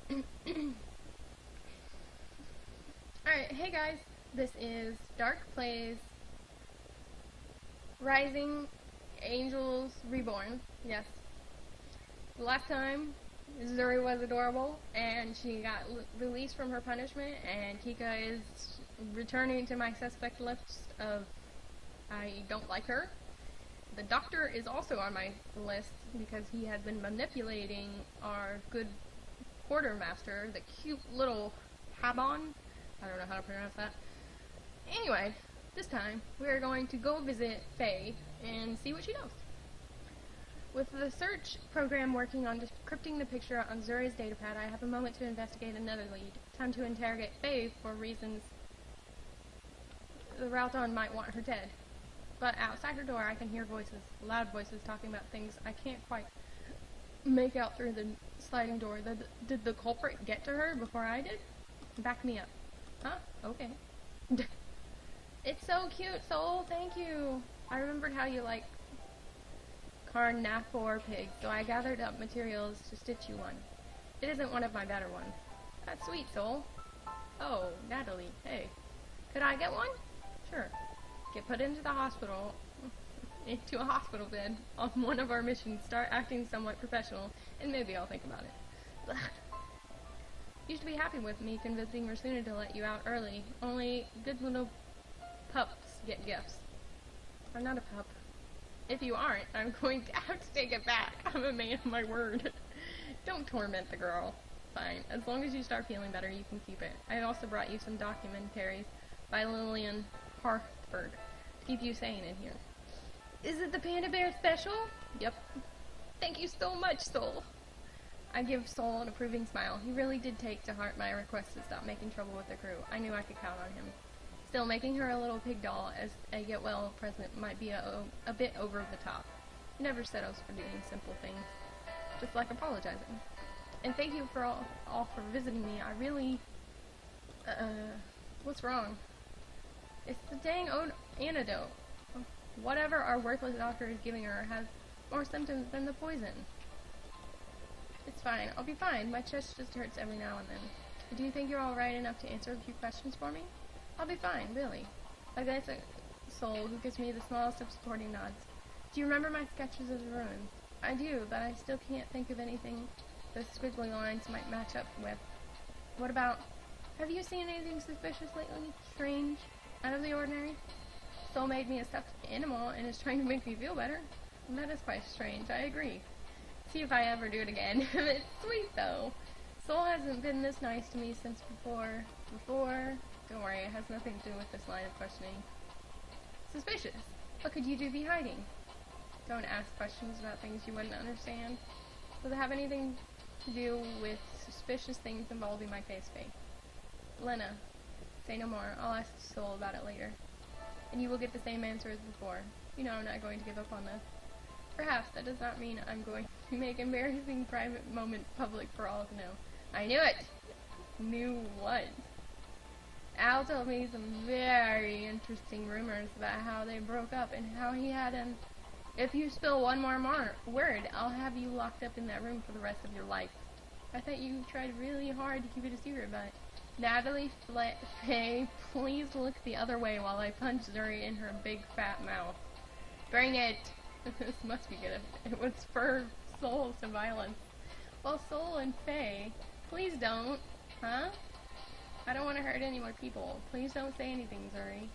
Alright, hey guys, this is Dark Plays Rising Angels Reborn. Yes. The last time, Zuri was adorable, and she got released from her punishment, and Kika is returning to my suspect list of I don't like her. The doctor is also on my list because he had been manipulating our good quartermaster, the cute little Habon. I don't know how to pronounce that. Anyway, this time we're going to go visit Faye and see what she knows. With the search program working on decrypting the picture on Zuri's datapad, I have a moment to investigate another lead. Time to interrogate Faye for reasons the Ralton might want her dead. But outside her door I can hear voices, loud voices talking about things I can't quite make out through the sliding door. Did the culprit get to her before I did? Back me up. Huh? Okay. It's so cute, Soul. Thank you. I remembered how you like carnivore pigs, so I gathered up materials to stitch you one. It isn't one of my better ones. That's sweet, Soul. Oh, Natalie. Hey. Could I get one? Sure. Get put into a hospital bed on one of our missions, start acting somewhat professional, and maybe I'll think about it. You should be happy with me convincing Rasuna to let you out early. Only good little pups get gifts. I'm not a pup. If you aren't, I'm going to have to take it back. I'm a man of my word. Don't torment the girl. Fine. As long as you start feeling better, you can keep it. I also brought you some documentaries by Lillian Hartford to keep you sane in here. Is it the Panda Bear special? Yep. Thank you so much, Soul. I give Soul an approving smile. He really did take to heart my request to stop making trouble with the crew. I knew I could count on him. Still, making her a little pig doll as a get-well present might be a bit over the top. He never said I was for doing simple things, just like apologizing. And thank you for all for visiting me. I really... what's wrong? It's the dang antidote. Whatever our worthless doctor is giving her has more symptoms than the poison. It's fine. I'll be fine. My chest just hurts every now and then. Do you think you're alright enough to answer a few questions for me? I'll be fine, really. I guess a Soul who gives me the smallest of supporting nods. Do you remember my sketches of the ruins? I do, but I still can't think of anything the squiggly lines might match up with. What about... Have you seen anything suspicious lately? Strange? Out of the ordinary? Soul made me a stuffed animal and is trying to make me feel better. And that is quite strange, I agree. See if I ever do it again. It's sweet, though. Soul hasn't been this nice to me since before... Don't worry, it has nothing to do with this line of questioning. Suspicious. What could you be hiding? Don't ask questions about things you wouldn't understand. Does it have anything to do with suspicious things involving my case, Faye? Lena. Say no more. I'll ask Soul about it later. And you will get the same answer as before. You know I'm not going to give up on this. Perhaps that does not mean I'm going to make embarrassing private moments public for all to know. I knew it! Knew what? Al told me some very interesting rumors about how they broke up and how he had an... If you spill one more word, I'll have you locked up in that room for the rest of your life. I thought you tried really hard to keep it a secret, but... Natalie Faye, please look the other way while I punch Zuri in her big fat mouth. Bring it! This must be good. It would spur Soul to violence. Well, Soul and Faye, please don't. Huh? I don't want to hurt any more people. Please don't say anything, Zuri.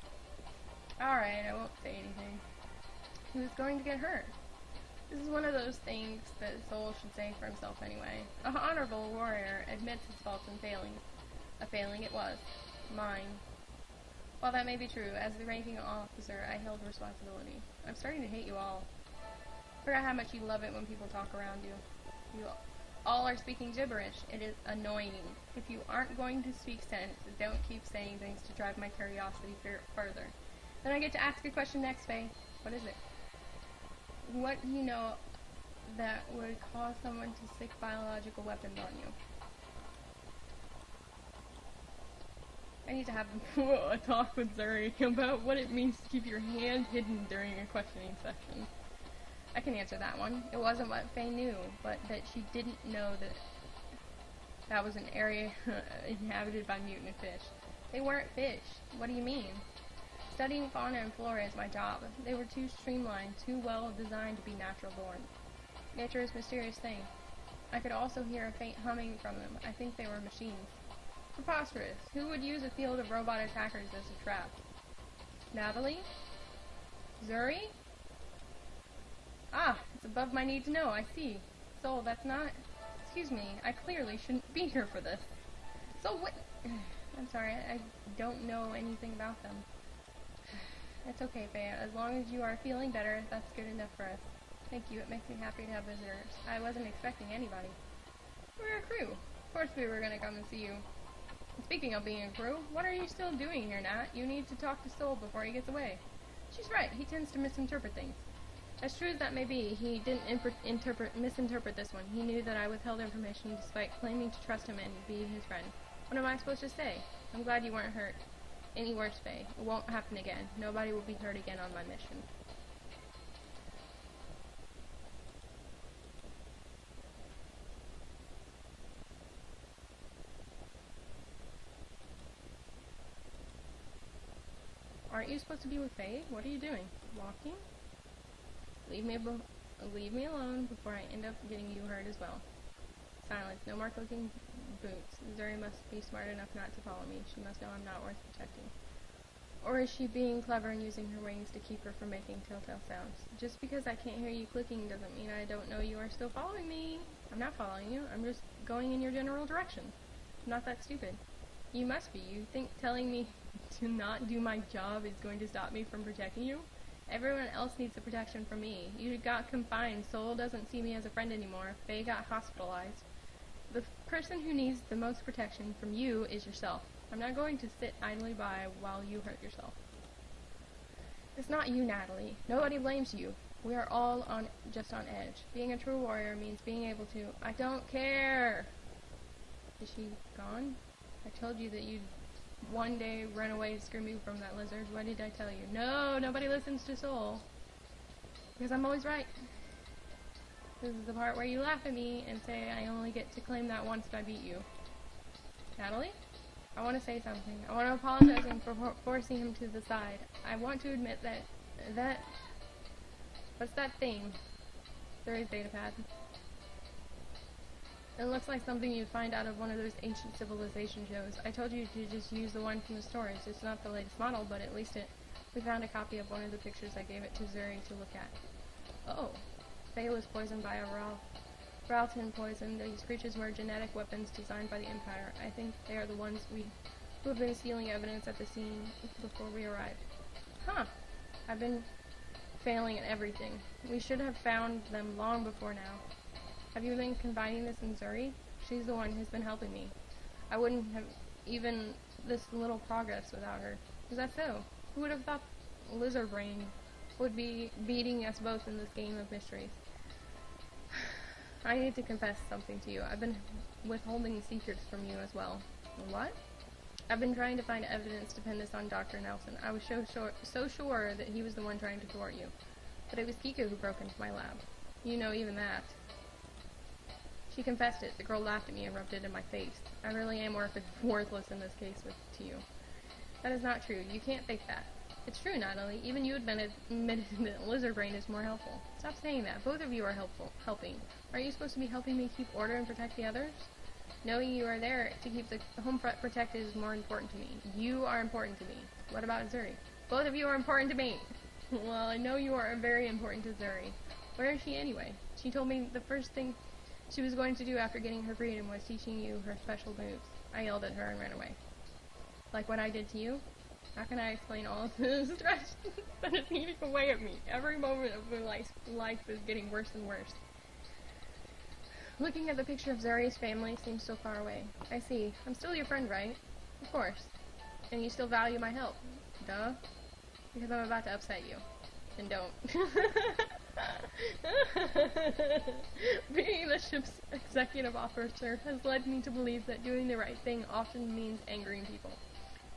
Alright, I won't say anything. Who's going to get hurt? This is one of those things that Soul should say for himself anyway. A honorable warrior admits his faults and failings. A failing it was. Mine. While that may be true, as the ranking officer, I held responsibility. I'm starting to hate you all. Forgot how much you love it when people talk around you. You all are speaking gibberish. It is annoying. If you aren't going to speak sense, don't keep saying things to drive my curiosity further. Then I get to ask a question next, Faye. What is it? What do you know that would cause someone to stick biological weapons on you? I need to have a talk with Zuri about what it means to keep your hand hidden during a questioning session. I can answer that one. It wasn't what Faye knew, but that she didn't know That was an area inhabited by mutant fish. They weren't fish. What do you mean? Studying fauna and flora is my job. They were too streamlined, too well designed to be natural born. Nature is a mysterious thing. I could also hear a faint humming from them. I think they were machines. Preposterous. Who would use a field of robot attackers as a trap? Natalie? Zuri? Ah, it's above my need to know, I see. Soul, that's not... Excuse me, I clearly shouldn't be here for this. So what... I'm sorry, I don't know anything about them. It's okay, Faye. As long as you are feeling better, that's good enough for us. Thank you, it makes me happy to have visitors. I wasn't expecting anybody. We're a crew. Of course we were gonna come and see you. And speaking of being a crew, what are you still doing here, Nat? You need to talk to Soul before he gets away. She's right, he tends to misinterpret things. As true as that may be, he didn't misinterpret this one. He knew that I withheld information despite claiming to trust him and be his friend. What am I supposed to say? I'm glad you weren't hurt. Any worse, Faye. It won't happen again. Nobody will be hurt again on my mission. Aren't you supposed to be with Faye? What are you doing? Walking? Leave me alone before I end up getting you hurt as well. Silence. No more clicking boots. Zuri must be smart enough not to follow me. She must know I'm not worth protecting. Or is she being clever and using her wings to keep her from making telltale sounds? Just because I can't hear you clicking doesn't mean I don't know you are still following me. I'm not following you. I'm just going in your general direction. I'm not that stupid. You must be. You think telling me to not do my job is going to stop me from protecting you? Everyone else needs the protection from me. You got confined. Soul doesn't see me as a friend anymore. Faye got hospitalized. The person who needs the most protection from you is yourself. I'm not going to sit idly by while you hurt yourself. It's not you, Natalie. Nobody blames you. We are all just on edge. Being a true warrior means being able to... I don't care! Is she gone? I told you that you'd one day run away and screw me from that lizard. What did I tell you? No, nobody listens to Soul. Because I'm always right. This is the part where you laugh at me and say I only get to claim that once I beat you. Natalie? I want to say something. I want to apologize for forcing him to the side. I want to admit that... What's that thing? Zuri's datapad. It looks like something you'd find out of one of those ancient civilization shows. I told you to just use the one from the stores. It's not the latest model, but at least we found a copy of one of the pictures. I gave it to Zuri to look at. Oh. Faye was poisoned by a Ralton poison. These creatures were genetic weapons designed by the Empire. I think they are the ones who have been stealing evidence at the scene before we arrived. Huh. I've been failing at everything. We should have found them long before now. Have you been confiding this in Zuri? She's the one who's been helping me. I wouldn't have even this little progress without her. Is that so? Who would have thought Lizard Brain would be beating us both in this game of mysteries? I need to confess something to you. I've been withholding secrets from you as well. What? I've been trying to find evidence to pin this on Dr. Nelson. I was so sure that he was the one trying to thwart you. But it was Kiko who broke into my lab. You know even that. She confessed it. The girl laughed at me and rubbed it in my face. I really am worthless in this case to you. That is not true. You can't fake that. It's true, Natalie. Even you admitted that Lizard Brain is more helpful. Stop saying that. Both of you are helping. Aren't you supposed to be helping me keep order and protect the others? Knowing you are there to keep the home front protected is more important to me. You are important to me. What about Zuri? Both of you are important to me. Well, I know you are very important to Zuri. Where is she anyway? She told me the first thing she was going to do after getting her freedom was teaching you her special moves. I yelled at her and ran away. Like what I did to you? How can I explain all of this stress that is eating away at me? Every moment of my life is getting worse and worse. Looking at the picture of Zuri's family seems so far away. I see. I'm still your friend, right? Of course. And you still value my help. Duh. Because I'm about to upset you. Then don't. Being the ship's executive officer has led me to believe that doing the right thing often means angering people.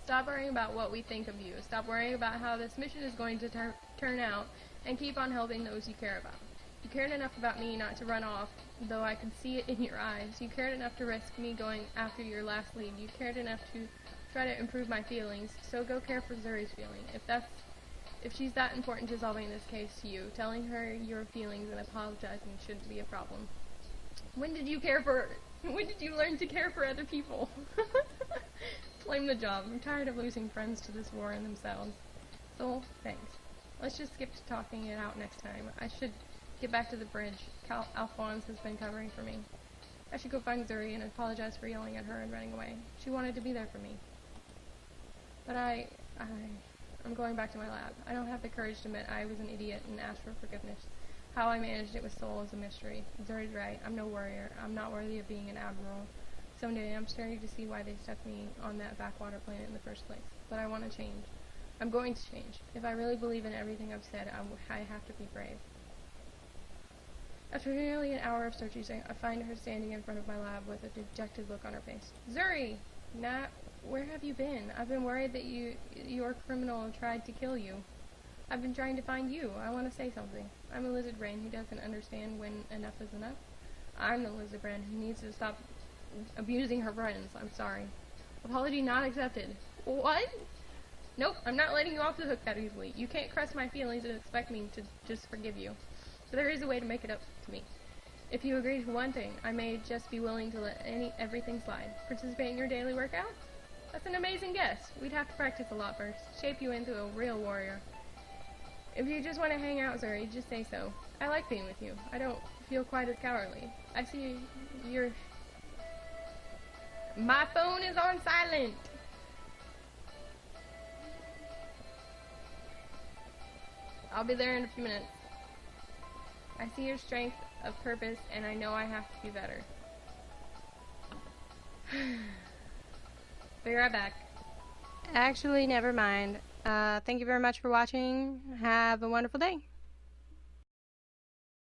Stop worrying about what we think of you. Stop worrying about how this mission is going to turn out, and keep on helping those you care about. You cared enough about me not to run off, though I could see it in your eyes. You cared enough to risk me going after your last lead. You cared enough to try to improve my feelings, so go care for Zuri's feeling. If she's that important to solving this case to you, telling her your feelings and apologizing shouldn't be a problem. When did you learn to care for other people? Blame the job. I'm tired of losing friends to this war and themselves. So, thanks. Let's just skip to talking it out next time. I should get back to the bridge. Alphonse has been covering for me. I should go find Zuri and apologize for yelling at her and running away. She wanted to be there for me. But I'm going back to my lab. I don't have the courage to admit I was an idiot and ask for forgiveness. How I managed it with Soul is a mystery. Zuri's right. I'm no warrior. I'm not worthy of being an admiral. Someday I'm starting to see why they stuck me on that backwater planet in the first place. But I want to change. I'm going to change. If I really believe in everything I've said, I have to be brave. After nearly an hour of searching, I find her standing in front of my lab with a dejected look on her face. Zuri! Nat, where have you been? I've been worried that your criminal tried to kill you. I've been trying to find you. I want to say something. I'm a lizard brain who doesn't understand when enough is enough. I'm the lizard brain who needs to stop abusing her friends. I'm sorry. Apology not accepted. What? Nope, I'm not letting you off the hook that easily. You can't crush my feelings and expect me to just forgive you. So there is a way to make it up to me. If you agree to one thing, I may just be willing to let everything slide. Participate in your daily workout? That's an amazing guess. We'd have to practice a lot first. Shape you into a real warrior. If you just want to hang out, Zuri, just say so. I like being with you. I don't feel quite as cowardly. I see you're... My phone is on silent! I'll be there in a few minutes. I see your strength of purpose, and I know I have to be better. Be right back. Actually, never mind. Thank you very much for watching. Have a wonderful day.